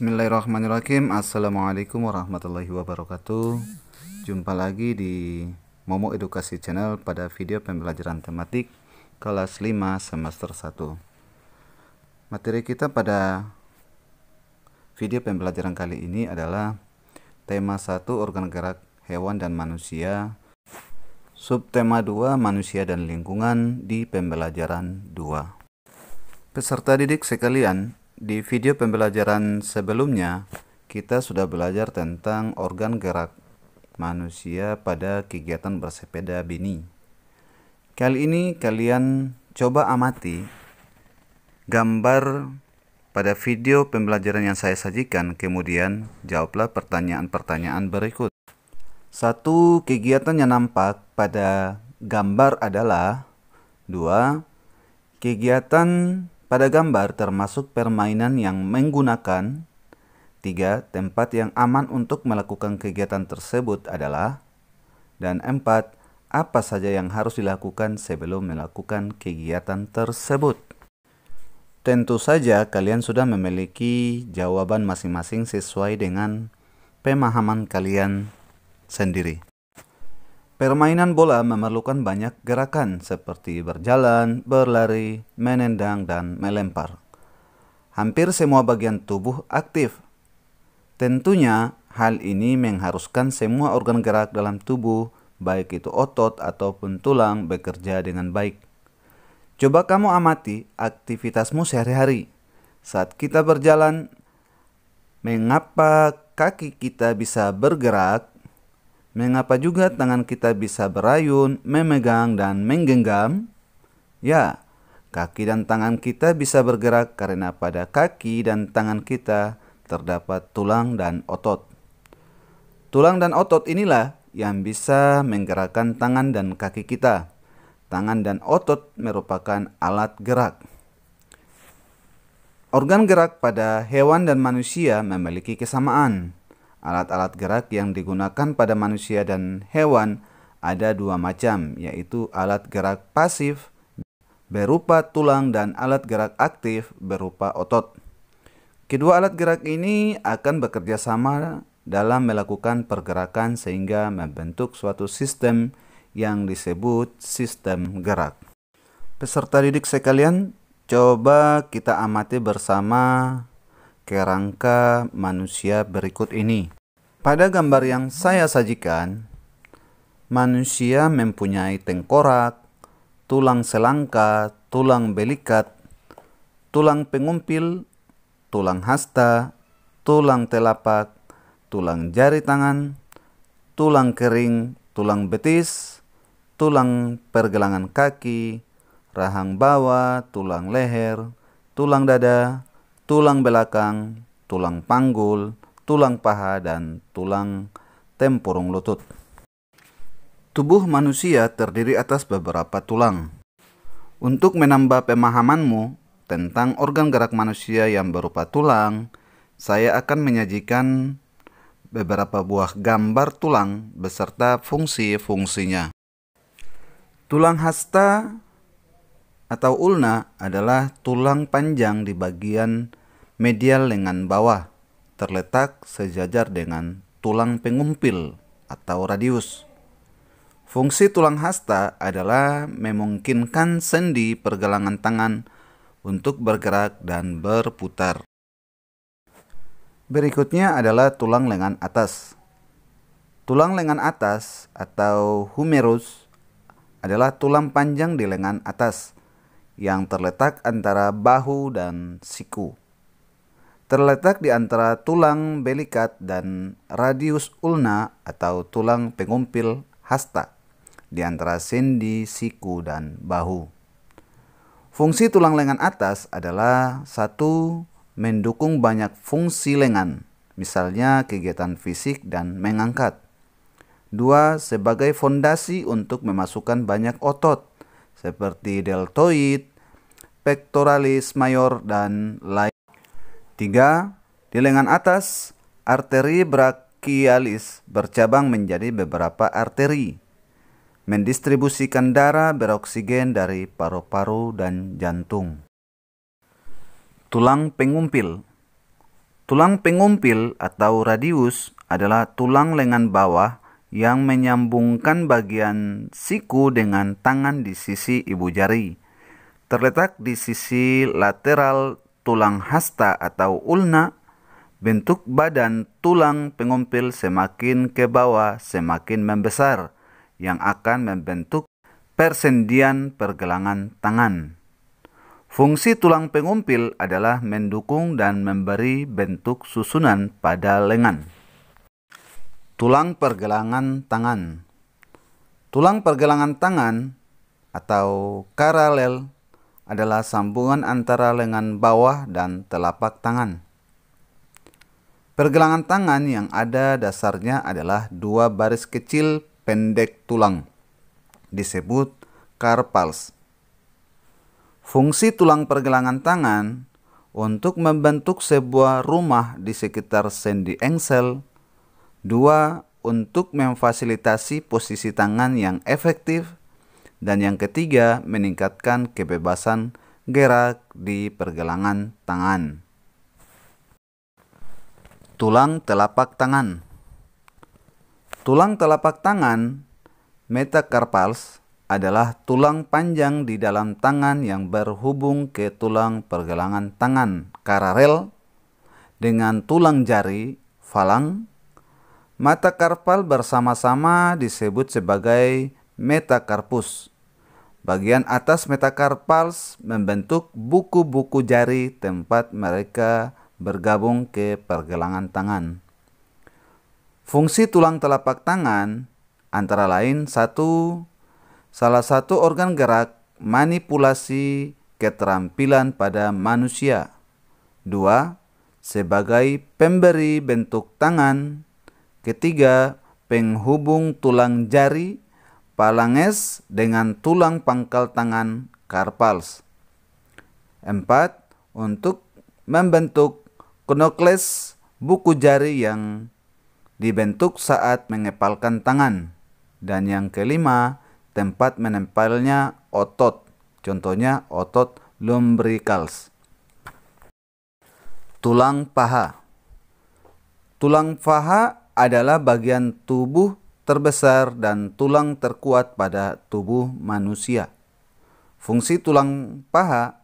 Bismillahirrahmanirrahim. Assalamualaikum warahmatullahi wabarakatuh. Jumpa lagi di Momo Edukasi Channel pada video pembelajaran tematik kelas 5 semester 1. Materi kita pada video pembelajaran kali ini adalah tema 1 organ gerak hewan dan manusia, subtema 2 manusia dan lingkungan di pembelajaran 2. Peserta didik sekalian, di video pembelajaran sebelumnya, kita sudah belajar tentang organ gerak manusia pada kegiatan bersepeda bini. Kali ini kalian coba amati gambar pada video pembelajaran yang saya sajikan, kemudian jawablah pertanyaan-pertanyaan berikut. Satu, kegiatan yang nampak pada gambar adalah 2. Kegiatan pada gambar termasuk permainan yang menggunakan 3. Tempat yang aman untuk melakukan kegiatan tersebut adalah, dan 4. Apa saja yang harus dilakukan sebelum melakukan kegiatan tersebut. Tentu saja kalian sudah memiliki jawaban masing-masing sesuai dengan pemahaman kalian sendiri. Permainan bola memerlukan banyak gerakan seperti berjalan, berlari, menendang, dan melempar. Hampir semua bagian tubuh aktif. Tentunya hal ini mengharuskan semua organ gerak dalam tubuh, baik itu otot ataupun tulang, bekerja dengan baik. Coba kamu amati aktivitasmu sehari-hari. Saat kita berjalan, mengapa kaki kita bisa bergerak? Mengapa juga tangan kita bisa berayun, memegang, dan menggenggam? Ya, kaki dan tangan kita bisa bergerak karena pada kaki dan tangan kita terdapat tulang dan otot. Tulang dan otot inilah yang bisa menggerakkan tangan dan kaki kita. Tangan dan otot merupakan alat gerak. Organ gerak pada hewan dan manusia memiliki kesamaan. Alat-alat gerak yang digunakan pada manusia dan hewan ada 2 macam, yaitu alat gerak pasif berupa tulang dan alat gerak aktif berupa otot. Kedua alat gerak ini akan bekerja sama dalam melakukan pergerakan sehingga membentuk suatu sistem yang disebut sistem gerak. Peserta didik sekalian, coba kita amati bersama kerangka manusia berikut ini. Pada gambar yang saya sajikan, manusia mempunyai tengkorak, tulang selangka, tulang belikat, tulang pengumpil, tulang hasta, tulang telapak, tulang jari tangan, tulang kering, tulang betis, tulang pergelangan kaki, rahang bawah, tulang leher, tulang dada, tulang belakang, tulang panggul, tulang paha, dan tulang tempurung lutut. Tubuh manusia terdiri atas beberapa tulang. Untuk menambah pemahamanmu tentang organ gerak manusia yang berupa tulang, saya akan menyajikan beberapa buah gambar tulang beserta fungsi-fungsinya. Tulang hasta atau ulna adalah tulang panjang di bagian medial lengan bawah, terletak sejajar dengan tulang pengumpil atau radius. Fungsi tulang hasta adalah memungkinkan sendi pergelangan tangan untuk bergerak dan berputar. Berikutnya adalah tulang lengan atas. Tulang lengan atas atau humerus adalah tulang panjang di lengan atas yang terletak antara bahu dan siku. Terletak di antara tulang belikat dan radius ulna atau tulang pengumpil hasta, di antara sendi, siku, dan bahu. Fungsi tulang lengan atas adalah 1. Mendukung banyak fungsi lengan. misalnya kegiatan fisik dan mengangkat. 2. Sebagai fondasi untuk memasukkan banyak otot, seperti deltoid, pectoralis mayor, dan lain. 3. Di lengan atas, arteri brachialis bercabang menjadi beberapa arteri, mendistribusikan darah beroksigen dari paru-paru dan jantung. Tulang pengumpil. Tulang pengumpil atau radius adalah tulang lengan bawah yang menyambungkan bagian siku dengan tangan di sisi ibu jari. Terletak di sisi lateral tulang hasta atau ulna. Bentuk badan tulang pengumpil semakin ke bawah semakin membesar, yang akan membentuk persendian pergelangan tangan. Fungsi tulang pengumpil adalah mendukung dan memberi bentuk susunan pada lengan. Tulang pergelangan tangan. Tulang pergelangan tangan atau paralel adalah sambungan antara lengan bawah dan telapak tangan. Pergelangan tangan yang ada dasarnya adalah dua baris kecil pendek tulang, disebut carpals. Fungsi tulang pergelangan tangan untuk membentuk sebuah rumah di sekitar sendi engsel. 2. Untuk memfasilitasi posisi tangan yang efektif. Dan yang ketiga, meningkatkan kebebasan gerak di pergelangan tangan. Tulang telapak tangan. Tulang telapak tangan, metacarpals, adalah tulang panjang di dalam tangan yang berhubung ke tulang pergelangan tangan, paralel, dengan tulang jari, falang. Metacarpal bersama-sama disebut sebagai metacarpus. Bagian atas metacarpals membentuk buku-buku jari tempat mereka bergabung ke pergelangan tangan. Fungsi tulang telapak tangan antara lain: 1. Salah satu organ gerak manipulasi keterampilan pada manusia. 2. Sebagai pemberi bentuk tangan. Ketiga, penghubung tulang jari phalanges dengan tulang pangkal tangan carpals. 4. Untuk membentuk knuckles, buku jari yang dibentuk saat mengepalkan tangan. Dan yang kelima, tempat menempelnya otot, contohnya otot lumbricals. Tulang paha. Tulang paha adalah bagian tubuh terbesar dan tulang terkuat pada tubuh manusia. Fungsi tulang paha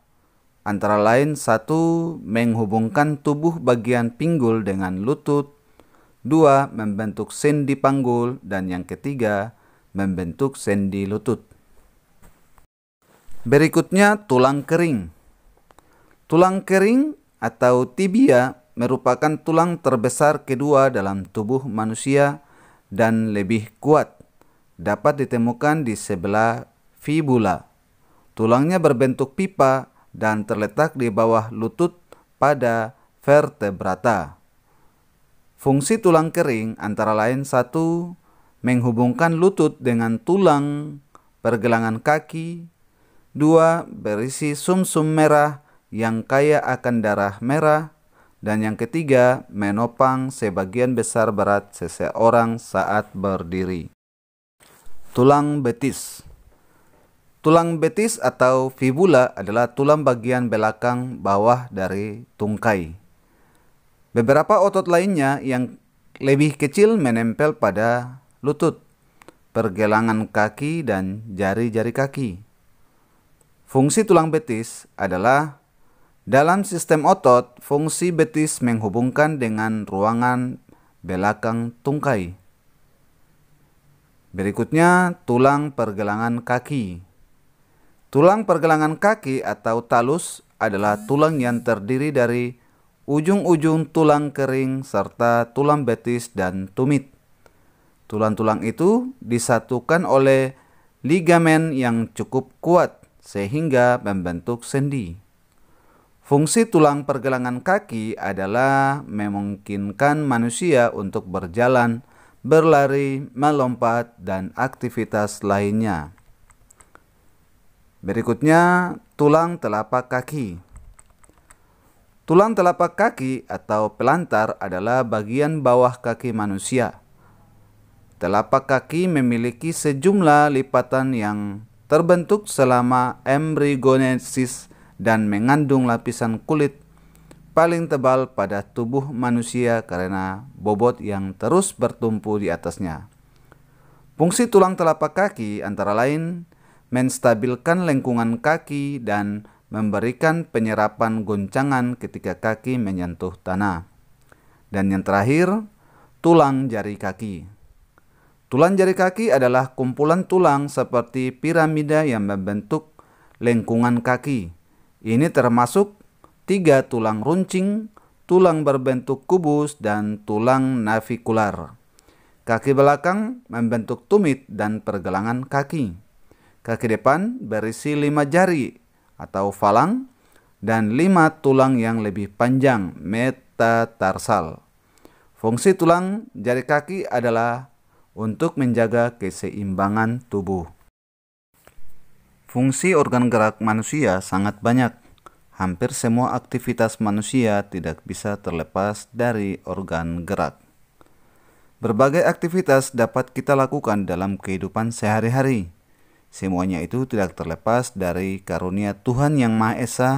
antara lain: 1. Menghubungkan tubuh bagian pinggul dengan lutut. 2. Membentuk sendi panggul. Dan yang ketiga, membentuk sendi lutut. Berikutnya, tulang kering. Tulang kering atau tibia merupakan tulang terbesar kedua dalam tubuh manusia dan lebih kuat. Dapat ditemukan di sebelah fibula. Tulangnya berbentuk pipa dan terletak di bawah lutut pada vertebrata. Fungsi tulang kering antara lain: 1. Menghubungkan lutut dengan tulang pergelangan kaki. 2. Berisi sumsum merah yang kaya akan darah merah. Dan yang ketiga, menopang sebagian besar berat seseorang saat berdiri. Tulang betis. Tulang betis atau fibula adalah tulang bagian belakang bawah dari tungkai. Beberapa otot lainnya yang lebih kecil menempel pada lutut, pergelangan kaki, dan jari-jari kaki. Fungsi tulang betis adalah: dalam sistem otot, fungsi betis menghubungkan dengan ruangan belakang tungkai. Berikutnya, tulang pergelangan kaki. Tulang pergelangan kaki atau talus adalah tulang yang terdiri dari ujung-ujung tulang kering serta tulang betis dan tumit. Tulang-tulang itu disatukan oleh ligamen yang cukup kuat sehingga membentuk sendi. Fungsi tulang pergelangan kaki adalah memungkinkan manusia untuk berjalan, berlari, melompat, dan aktivitas lainnya. Berikutnya, tulang telapak kaki. Tulang telapak kaki atau pelantar adalah bagian bawah kaki manusia. Telapak kaki memiliki sejumlah lipatan yang terbentuk selama embryogenesis dan mengandung lapisan kulit paling tebal pada tubuh manusia karena bobot yang terus bertumpu di atasnya. Fungsi tulang telapak kaki antara lain menstabilkan lengkungan kaki dan memberikan penyerapan goncangan ketika kaki menyentuh tanah. Dan yang terakhir, tulang jari kaki. Tulang jari kaki adalah kumpulan tulang seperti piramida yang membentuk lengkungan kaki. Ini termasuk 3 tulang runcing, tulang berbentuk kubus, dan tulang navikular. Kaki belakang membentuk tumit dan pergelangan kaki. Kaki depan berisi 5 jari atau falang dan 5 tulang yang lebih panjang, metatarsal. Fungsi tulang jari kaki adalah untuk menjaga keseimbangan tubuh. Fungsi organ gerak manusia sangat banyak. Hampir semua aktivitas manusia tidak bisa terlepas dari organ gerak. Berbagai aktivitas dapat kita lakukan dalam kehidupan sehari-hari. Semuanya itu tidak terlepas dari karunia Tuhan Yang Maha Esa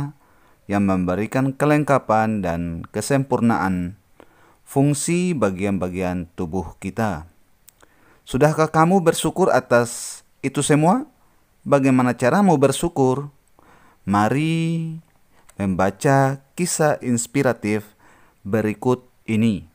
yang memberikan kelengkapan dan kesempurnaan fungsi bagian-bagian tubuh kita. Sudahkah kamu bersyukur atas itu semua? Bagaimana caramu bersyukur? Mari membaca kisah inspiratif berikut ini.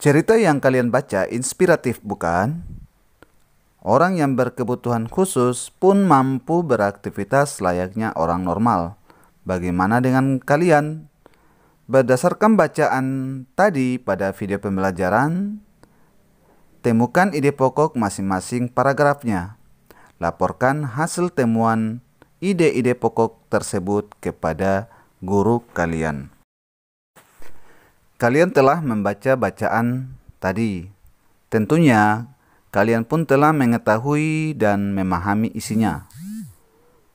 Cerita yang kalian baca inspiratif bukan? Orang yang berkebutuhan khusus pun mampu beraktivitas layaknya orang normal. Bagaimana dengan kalian? Berdasarkan bacaan tadi pada video pembelajaran, temukan ide pokok masing-masing paragrafnya. Laporkan hasil temuan ide-ide pokok tersebut kepada guru kalian. Kalian telah membaca bacaan tadi. Tentunya, kalian pun telah mengetahui dan memahami isinya.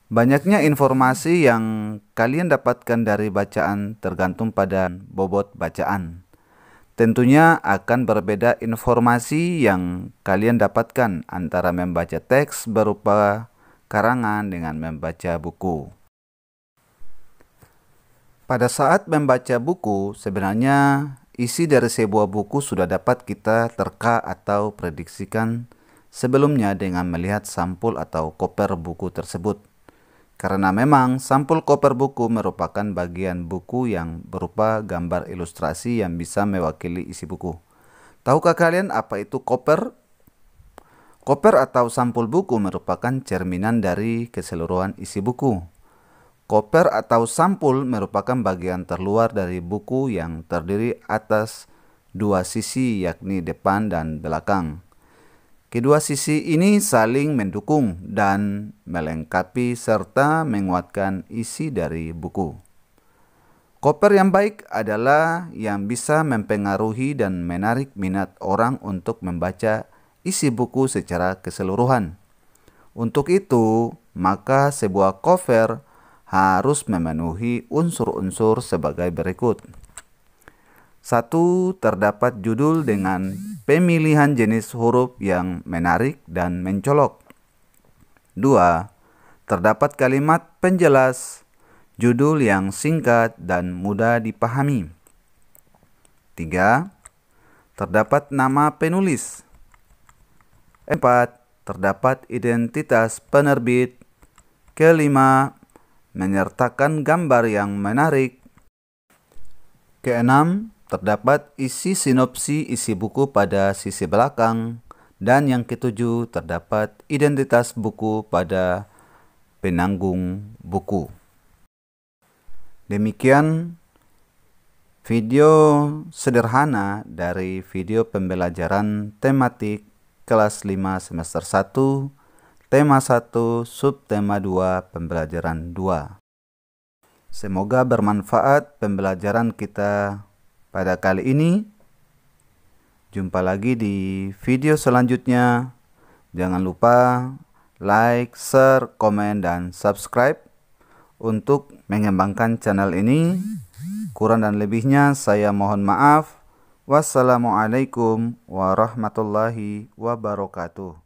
Banyaknya informasi yang kalian dapatkan dari bacaan tergantung pada bobot bacaan. Tentunya akan berbeda informasi yang kalian dapatkan antara membaca teks berupa karangan dengan membaca buku. Pada saat membaca buku, sebenarnya isi dari sebuah buku sudah dapat kita terka atau prediksikan sebelumnya dengan melihat sampul atau koper buku tersebut. Karena memang sampul koper buku merupakan bagian buku yang berupa gambar ilustrasi yang bisa mewakili isi buku. Tahukah kalian apa itu koper? Koper atau sampul buku merupakan cerminan dari keseluruhan isi buku. Koper atau sampul merupakan bagian terluar dari buku yang terdiri atas dua sisi, yakni depan dan belakang. Kedua sisi ini saling mendukung dan melengkapi serta menguatkan isi dari buku. Koper yang baik adalah yang bisa mempengaruhi dan menarik minat orang untuk membaca isi buku secara keseluruhan. Untuk itu, maka sebuah cover harus memenuhi unsur-unsur sebagai berikut. 1. Terdapat judul dengan pemilihan jenis huruf yang menarik dan mencolok. 2. Terdapat kalimat penjelas, judul yang singkat dan mudah dipahami. 3. Terdapat nama penulis. 4. Terdapat identitas penerbit. 5. Menyertakan gambar yang menarik. 6. Terdapat isi sinopsi isi buku pada sisi belakang. Dan yang ke-7, terdapat identitas buku pada penanggung buku. Demikian video sederhana dari video pembelajaran tematik kelas 5 semester 1, tema 1, subtema 2, pembelajaran 2. Semoga bermanfaat pembelajaran kita pada kali ini. Jumpa lagi di video selanjutnya. Jangan lupa like, share, komen, dan subscribe untuk mengembangkan channel ini. Kurang dan lebihnya saya mohon maaf. Wassalamualaikum warahmatullahi wabarakatuh.